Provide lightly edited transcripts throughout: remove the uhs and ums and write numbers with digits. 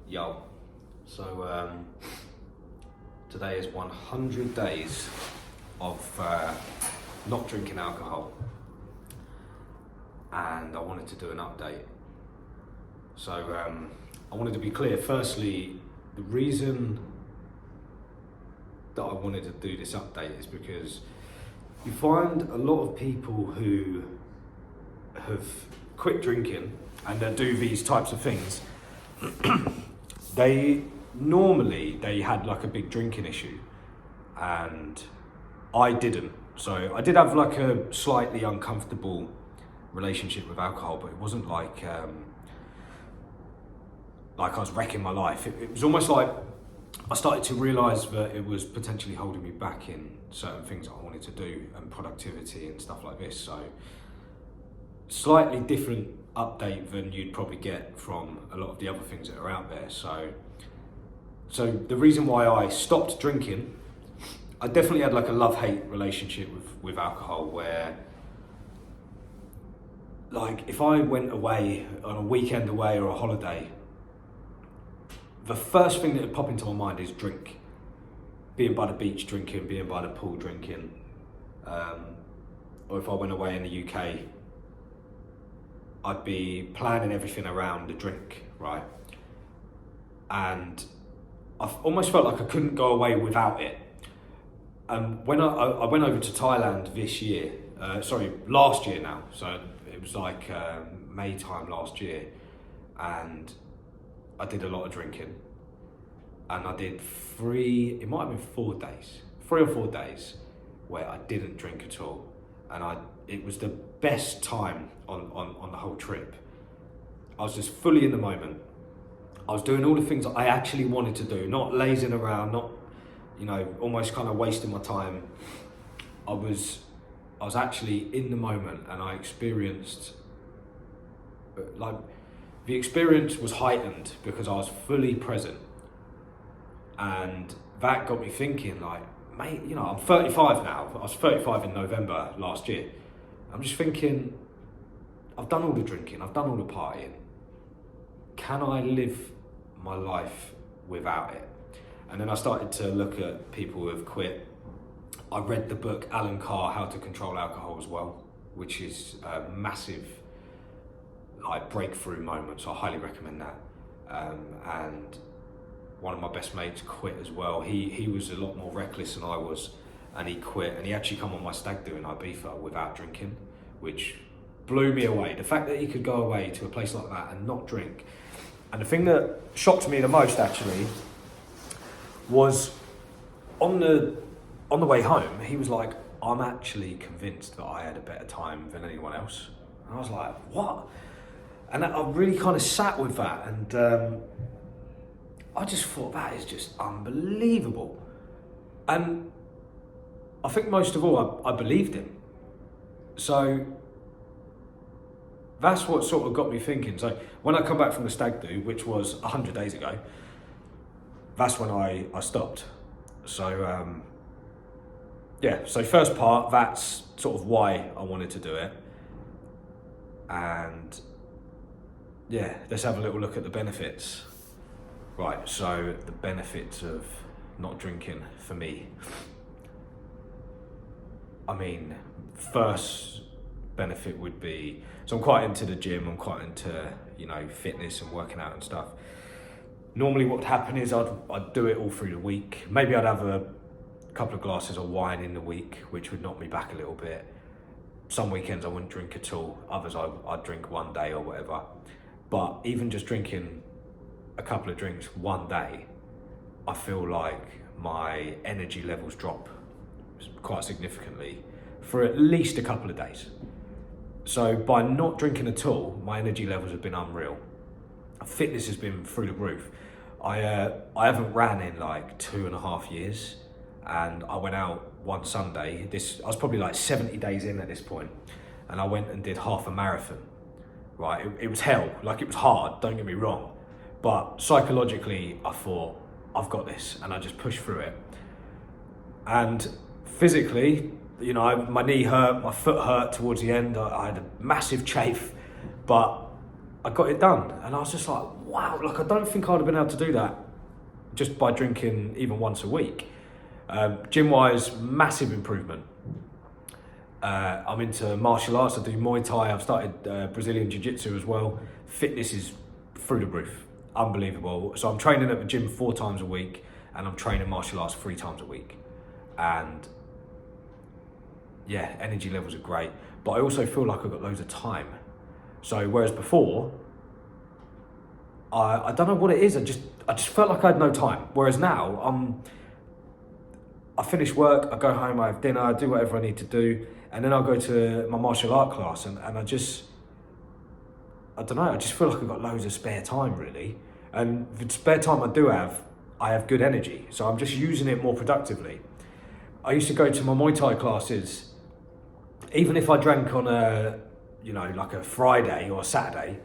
Yo, so today is 100 days of not drinking alcohol, and I wanted to do an update. So I wanted to be clear. Firstly, the reason that I wanted to do this update is because you find a lot of people who have quit drinking and they do these types of things. They had like a big drinking issue, and I didn't. So I did have like a slightly uncomfortable relationship with alcohol, but it wasn't like I was wrecking my life. It was almost like I started to realise that it was potentially holding me back in certain things that I wanted to do and productivity and stuff like this. So slightly different update than you'd probably get from a lot of the other things that are out there. So the reason why I stopped drinking, I definitely had like a love-hate relationship with alcohol, where like if I went away on a weekend away or a holiday, the first thing that would pop into my mind is drink. Being by the beach drinking, being by the pool drinking, or if I went away in the UK, I'd be planning everything around the drink, right? And I almost felt like I couldn't go away without it. And when I went over to Thailand last year now, so it was like May time last year, and I did a lot of drinking. And I did 3 or 4 days where I didn't drink at all. And it was the best time on the whole trip. I was just fully in the moment. I was doing all the things that I actually wanted to do, not lazing around, not, almost kind of wasting my time. I was actually in the moment, and I experienced, the experience was heightened because I was fully present. And that got me thinking, mate, I'm 35 now. I was 35 in November last year. I'm just thinking, I've done all the drinking, I've done all the partying. Can I live my life without it? And then I started to look at people who have quit. I read the book Alan Carr, How to Control Alcohol as well, which is a massive breakthrough moment. So I highly recommend that. And one of my best mates quit as well. He was a lot more reckless than I was, and he quit, and he actually come on my stag do in Ibiza without drinking, which blew me away. The fact that he could go away to a place like that and not drink. And the thing that shocked me the most actually was on the way home, he was like, I'm actually convinced that I had a better time than anyone else. And I was like, what? And I really kind of sat with that, and I just thought, that is just unbelievable. And I think most of all, I believed him. So that's what sort of got me thinking. So when I come back from the stag do, which was 100 days ago, that's when I stopped. So so first part, that's sort of why I wanted to do it. And yeah, let's have a little look at the benefits. Right, so the benefits of not drinking for me. I mean, first benefit would be, so I'm quite into the gym, I'm quite into, fitness and working out and stuff. Normally what would happen is I'd do it all through the week. Maybe I'd have a couple of glasses of wine in the week, which would knock me back a little bit. Some weekends I wouldn't drink at all, others I'd drink one day or whatever. But even just drinking a couple of drinks one day, I feel like my energy levels drop quite significantly for at least a couple of days. So by not drinking at all, my energy levels have been unreal. Fitness has been through the roof. I haven't ran in 2.5 years, and I went out one Sunday. I was probably 70 days in at this point, and I went and did half a marathon. Right, it was hell. It was hard, don't get me wrong. But psychologically, I thought, I've got this, and I just pushed through it. And physically, my knee hurt, my foot hurt towards the end. I had a massive chafe, but I got it done. And I was just like, wow, like I don't think I'd have been able to do that just by drinking even once a week. Gym-wise, massive improvement. I'm into martial arts. I do Muay Thai. I've started Brazilian Jiu-Jitsu as well. Fitness is through the roof, unbelievable. So I'm training at the gym 4 times a week, and I'm training martial arts 3 times a week. And yeah, energy levels are great. But I also feel like I've got loads of time. So whereas before, I don't know what it is. I just felt like I had no time. Whereas now, I finish work, I go home, I have dinner, I do whatever I need to do, and then I'll go to my martial art class, and I don't know, I just feel like I've got loads of spare time, really. And the spare time I have good energy, so I'm just using it more productively. I used to go to my Muay Thai classes, even if I drank on like a Friday or a Saturday,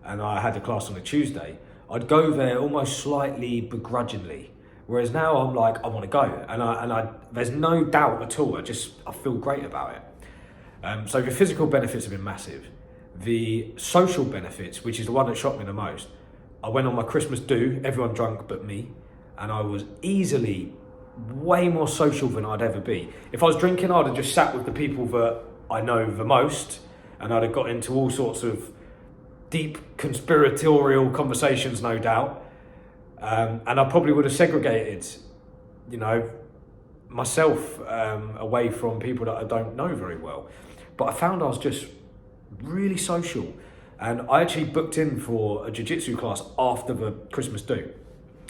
and I had a class on a Tuesday, I'd go there almost slightly begrudgingly. Whereas now I'm like, I want to go, and I there's no doubt at all. I feel great about it. So the physical benefits have been massive. The social benefits, which is the one that shocked me the most, I went on my Christmas do, everyone drunk but me, and I was easily way more social than I'd ever be. If I was drinking, I'd have just sat with the people that I know the most, and I'd have got into all sorts of deep conspiratorial conversations, no doubt. And I probably would have segregated, myself away from people that I don't know very well. But I found I was just really social. And I actually booked in for a jiu-jitsu class after the Christmas do.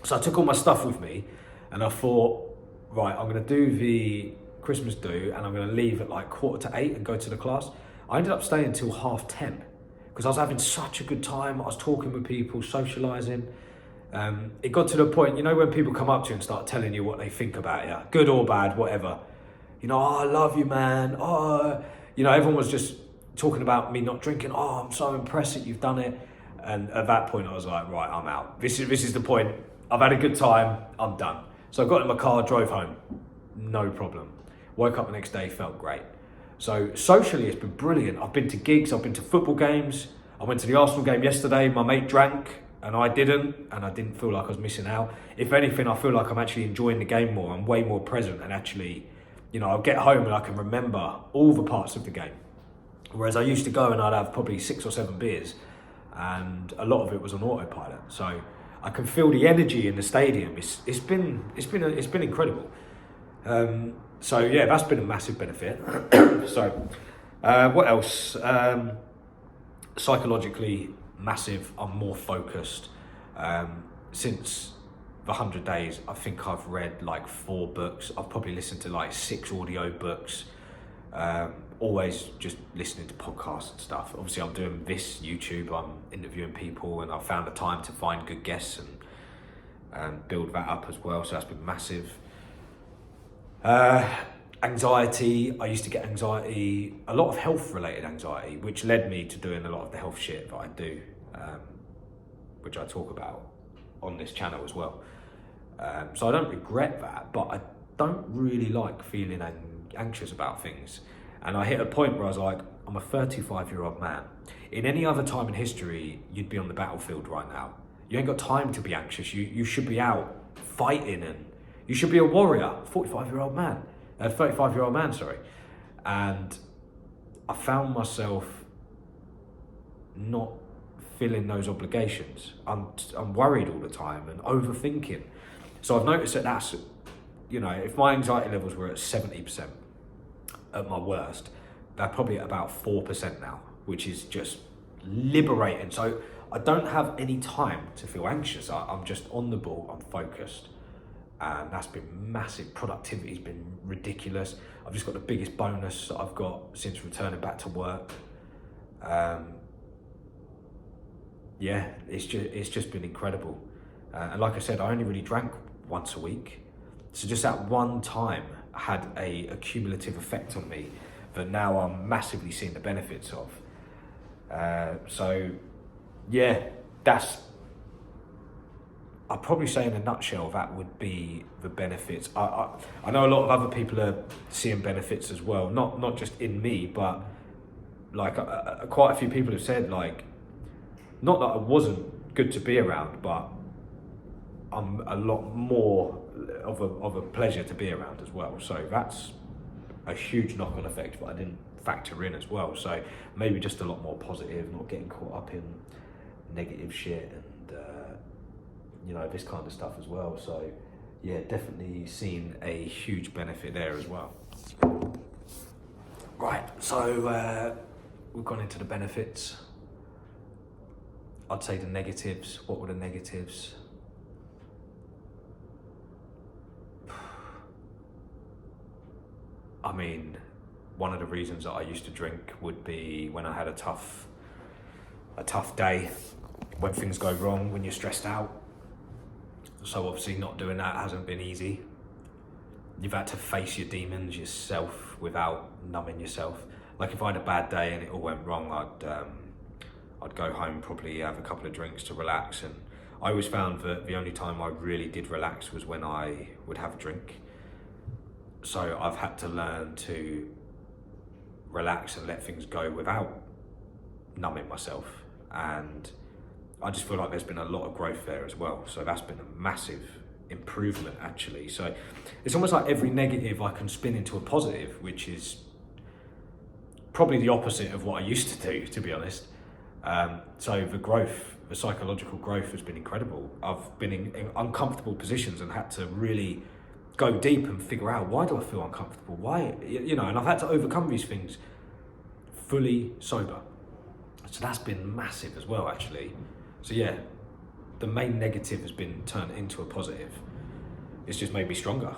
So I took all my stuff with me, and I thought, right, I'm going to do the Christmas do, and I'm going to leave at like 7:45 and go to the class. I ended up staying until 10:30 because I was having such a good time. I was talking with people, socialising. It got to the point, when people come up to you and start telling you what they think about you, good or bad, whatever. I love you, man. Everyone was just talking about me not drinking. I'm so impressed that you've done it. And at that point, I was like, right, I'm out. This is the point. I've had a good time. I'm done. So I got in my car, drove home. No problem. Woke up the next day, felt great. So socially, it's been brilliant. I've been to gigs. I've been to football games. I went to the Arsenal game yesterday. My mate drank and I didn't feel like I was missing out. If anything, I feel like I'm actually enjoying the game more. I'm way more present, and actually, I'll get home and I can remember all the parts of the game. Whereas I used to go and I'd have probably 6 or 7 beers, and a lot of it was on autopilot. So I can feel the energy in the stadium. It's been incredible. So yeah, that's been a massive benefit. So what else? Psychologically, massive. I'm more focused. Since the 100 days, I think I've read like 4 books. I've probably listened to like 6 audio books. Always just listening to podcasts and stuff. Obviously, I'm doing this YouTube. I'm interviewing people, and I've found the time to find good guests and build that up as well. So that's been massive. Anxiety. I used to get anxiety, a lot of health-related anxiety, which led me to doing a lot of the health shit that I do, which I talk about on this channel as well. So I don't regret that, but I don't really like feeling anxious about things. And I hit a point where I was like, I'm a 35-year-old man. In any other time in history, you'd be on the battlefield right now. You ain't got time to be anxious. You should be out fighting, and you should be a warrior. 35-year-old man. 35-year-old man, sorry. And I found myself not feeling those obligations. I'm worried all the time and overthinking. So I've noticed that that's, if my anxiety levels were at 70% at my worst, they're probably at about 4% now, which is just liberating. So I don't have any time to feel anxious. I'm just on the ball, I'm focused. And that's been massive. Productivity's been ridiculous. I've just got the biggest bonus that I've got since returning back to work. Yeah, it's just been incredible. And like I said, I only really drank once a week. So just that one time had a cumulative effect on me that now I'm massively seeing the benefits of. So yeah, I'd probably say in a nutshell that would be the benefits. I know a lot of other people are seeing benefits as well, not just in me, but like quite a few people have said, like, not that I wasn't good to be around, but I'm a lot more of a pleasure to be around as well. So that's a huge knock-on effect, but I didn't factor in as well. So maybe just a lot more positive, not getting caught up in negative shit and this kind of stuff as well. So yeah, definitely seen a huge benefit there as well. Right, so we've gone into the benefits. I'd say the negatives. What were the negatives? I mean, one of the reasons that I used to drink would be when I had a tough day, when things go wrong, when you're stressed out. So obviously not doing that hasn't been easy. You've had to face your demons yourself without numbing yourself. Like if I had a bad day and it all went wrong, I'd go home, probably have a couple of drinks to relax. And I always found that the only time I really did relax was when I would have a drink. So I've had to learn to relax and let things go without numbing myself. And I just feel like there's been a lot of growth there as well. So that's been a massive improvement actually. So it's almost like every negative I can spin into a positive, which is probably the opposite of what I used to do, to be honest. So the psychological growth has been incredible. I've been in uncomfortable positions and had to really go deep and figure out, why do I feel uncomfortable? Why, and I've had to overcome these things fully sober. So that's been massive as well, actually. So yeah, the main negative has been turned into a positive. It's just made me stronger.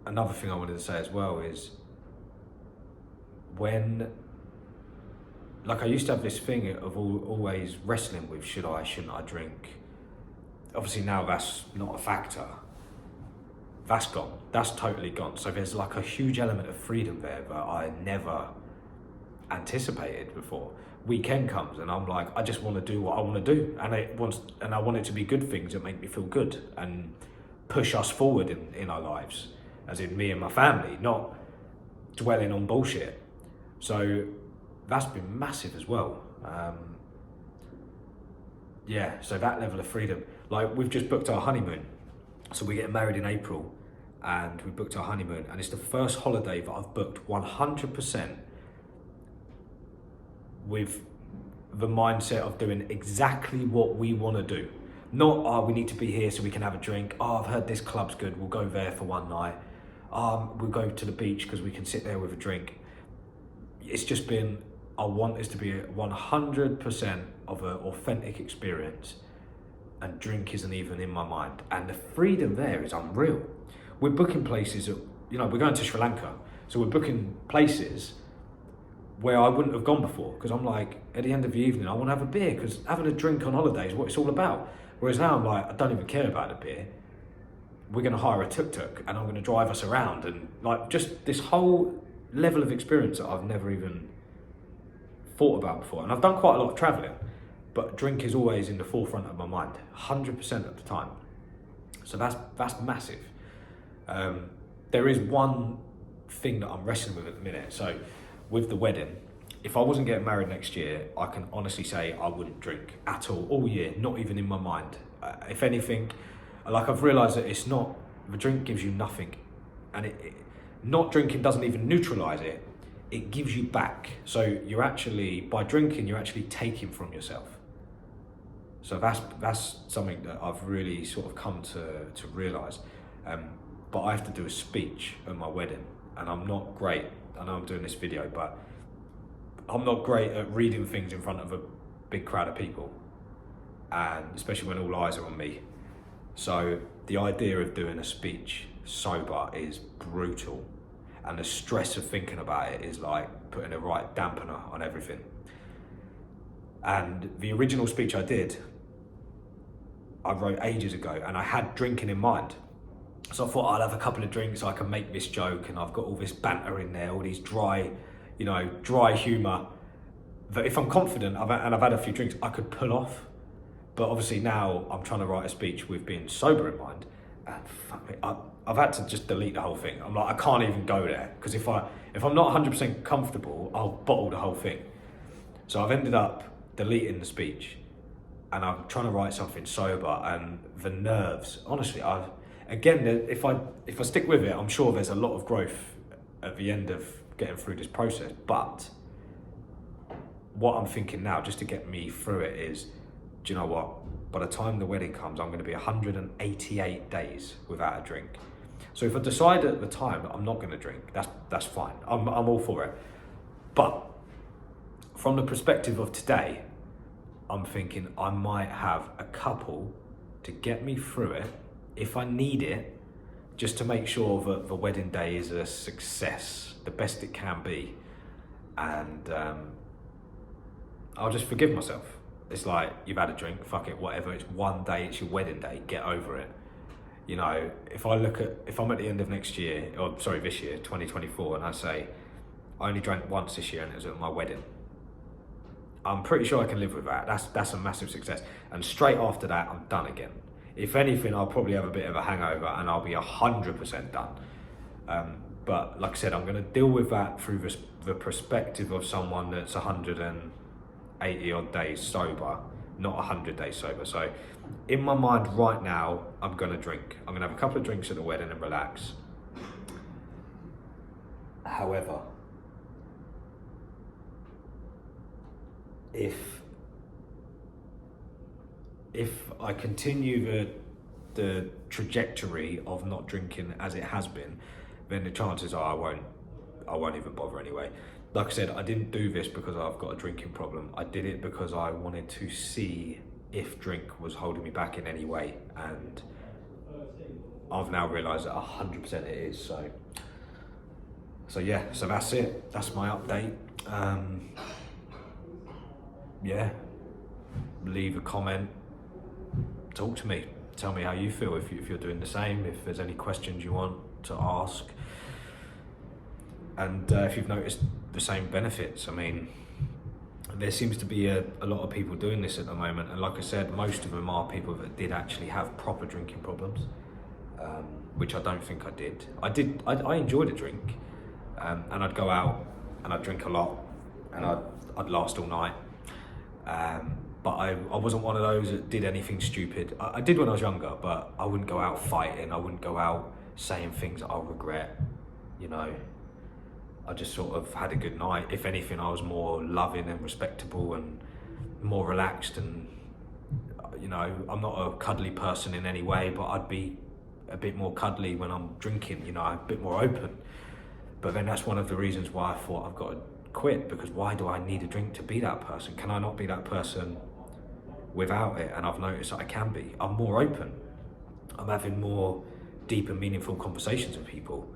Another thing I wanted to say as well is I used to have this thing of always wrestling with, shouldn't I drink? Obviously now that's not a factor. That's gone, that's totally gone. So there's like a huge element of freedom there that I never anticipated before. Weekend comes and I'm like, I just want to do what I want to do, and I want it to be good things that make me feel good and push us forward in our lives, as in me and my family, not dwelling on bullshit. So that's been massive as well. So that level of freedom. Like we've just booked our honeymoon. So we're getting married in April and we booked our honeymoon, and it's the first holiday that I've booked 100% with the mindset of doing exactly what we want to do. Not, we need to be here so we can have a drink. I've heard this club's good, we'll go there for one night. We'll go to the beach because we can sit there with a drink. It's just been, I want this to be 100% of an authentic experience, and drink isn't even in my mind. And the freedom there is unreal. We're booking places we're going to Sri Lanka, so we're booking places where I wouldn't have gone before, because I'm like, at the end of the evening, I want to have a beer, because having a drink on holiday is what it's all about. Whereas now I'm like, I don't even care about a beer. We're going to hire a tuk-tuk and I'm going to drive us around, and like just this whole level of experience that I've never even thought about before. And I've done quite a lot of traveling, but drink is always in the forefront of my mind, 100% of the time. So that's massive. There is one thing that I'm wrestling with at the minute. So with the wedding, if I wasn't getting married next year, I can honestly say I wouldn't drink at all year, not even in my mind. If anything, like I've realised that it's not, the drink gives you nothing, and not drinking doesn't even neutralise it, it gives you back. So you're actually, by drinking, you're actually taking from yourself. So that's something that I've really sort of come to realise. But I have to do a speech at my wedding, and I'm not great. I know I'm doing this video, but I'm not great at reading things in front of a big crowd of people, and especially when all eyes are on me. So the idea of doing a speech sober is brutal, and the stress of thinking about it is like putting a right dampener on everything. And the original speech I did, I wrote ages ago, and I had drinking in mind. So I thought I'll have a couple of drinks, so I can make this joke, and I've got all this banter in there, all these dry humour that if I'm confident, I've had a few drinks, I could pull off. But obviously now I'm trying to write a speech with being sober in mind, and fuck me, I've had to just delete the whole thing. I'm like, I can't even go there, because if I'm not 100% comfortable, I'll bottle the whole thing. So I've ended up deleting the speech, and I'm trying to write something sober, and the nerves, honestly, if I stick with it, I'm sure there's a lot of growth at the end of getting through this process. But what I'm thinking now, just to get me through it, is, do you know what? By the time the wedding comes, I'm going to be 188 days without a drink. So if I decide at the time that I'm not going to drink, that's fine. I'm all for it. But from the perspective of today, I'm thinking I might have a couple to get me through it if I need it, just to make sure that the wedding day is a success, the best it can be. And I'll just forgive myself. It's like, you've had a drink, fuck it, whatever. It's one day, it's your wedding day, get over it. You know, if I'm at the end of this year, 2024, and I say, I only drank once this year and it was at my wedding, I'm pretty sure I can live with that. That's a massive success. And straight after that, I'm done again. If anything, I'll probably have a bit of a hangover and I'll be 100% done. But like I said, I'm going to deal with that through the perspective of someone that's 180 odd days sober, not 100 days sober. So in my mind right now, I'm going to drink. I'm going to have a couple of drinks at the wedding and relax. However, if I continue the trajectory of not drinking as it has been, then the chances are I won't even bother anyway. Like I said, I didn't do this because I've got a drinking problem. I did it because I wanted to see if drink was holding me back in any way, and I've now realised that 100% it is. So yeah, so that's it. That's my update. Yeah, leave a comment, talk to me, tell me how you feel, if you're doing the same, if there's any questions you want to ask, and if you've noticed the same benefits. I mean, there seems to be a lot of people doing this at the moment, and like I said, most of them are people that did actually have proper drinking problems, which I don't think I did. I enjoyed a drink, and I'd go out and I'd drink a lot, and I'd last all night. But I wasn't one of those that did anything stupid. I did when I was younger, but I wouldn't go out fighting. I wouldn't go out saying things that I'll regret, you know. I just sort of had a good night. If anything, I was more loving and respectable and more relaxed, and, you know, I'm not a cuddly person in any way, but I'd be a bit more cuddly when I'm drinking, you know, a bit more open. But then that's one of the reasons why I thought I've got to quit, because why do I need a drink to be that person? Can I not be that person without it? And I've noticed that I can be. I'm more open. I'm having more deep and meaningful conversations with people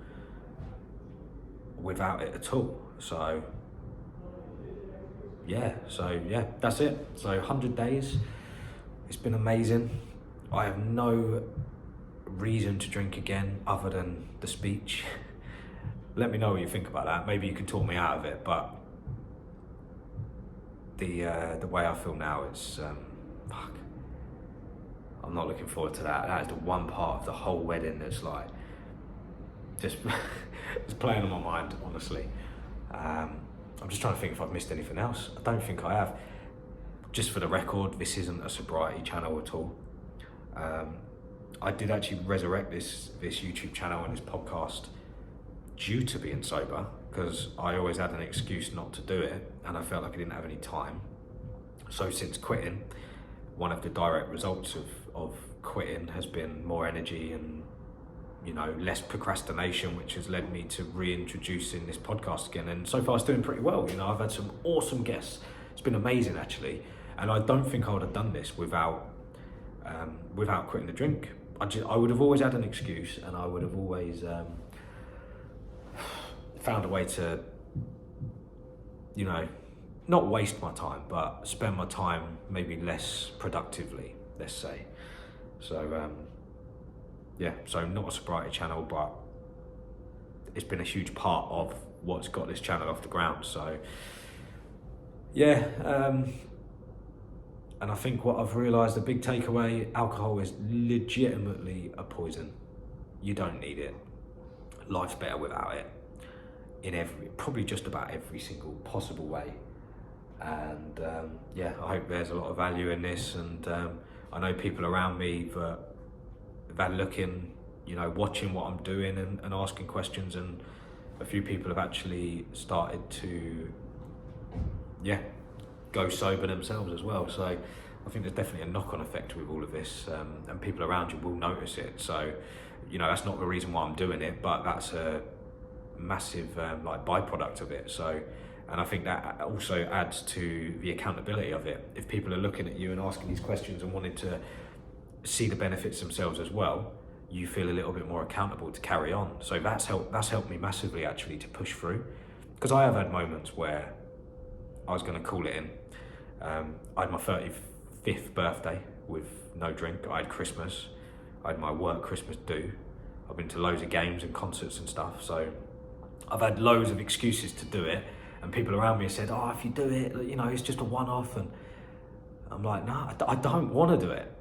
without it at all. So yeah, that's it. So 100 days, it's been amazing. I have no reason to drink again other than the speech. Let me know what you think about that. Maybe you can talk me out of it, but the way I feel now is fuck. I'm not looking forward to that. That is the one part of the whole wedding that's like just it's playing on my mind, honestly. I'm just trying to think if I've missed anything else. I don't think I have. Just for the record, this isn't a sobriety channel at all. I did actually resurrect this YouTube channel and this podcast due to being sober, because I always had an excuse not to do it, and I felt like I didn't have any time. So since quitting, one of the direct results of quitting has been more energy and, you know, less procrastination, which has led me to reintroducing this podcast again. And so far it's doing pretty well. You know, I've had some awesome guests. It's been amazing, actually. And I don't think I would have done this without quitting the drink. I would have always had an excuse, and I would have always found a way to, you know, not waste my time, but spend my time maybe less productively, let's say. So yeah, so not a sobriety channel, but it's been a huge part of what's got this channel off the ground. So yeah, and I think what I've realised, the big takeaway, alcohol is legitimately a poison. You don't need it. Life's better without it. In probably just about every single possible way. And yeah, I hope there's a lot of value in this, and I know people around me that are looking, you know, watching what I'm doing and asking questions, and a few people have actually started to go sober themselves as well. So I think there's definitely a knock-on effect with all of this, and people around you will notice it. So, you know, that's not the reason why I'm doing it, but that's a massive like byproduct of it. So, and I think that also adds to the accountability of it. If people are looking at you and asking these questions and wanting to see the benefits themselves as well, you feel a little bit more accountable to carry on. So that's helped me massively, actually, to push through, because I have had moments where I was going to call it in. I had my 35th birthday with no drink. I had Christmas. I had my work Christmas do. I've been to loads of games and concerts and stuff. So I've had loads of excuses to do it. And people around me have said, oh, if you do it, you know, it's just a one-off. And I'm like, no, I don't want to do it.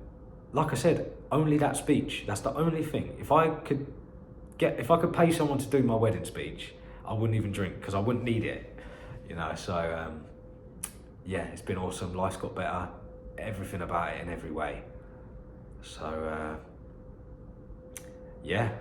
Like I said, only that speech. That's the only thing. If I could pay someone to do my wedding speech, I wouldn't even drink, because I wouldn't need it. You know, so yeah, it's been awesome. Life's got better. Everything about it in every way. So yeah.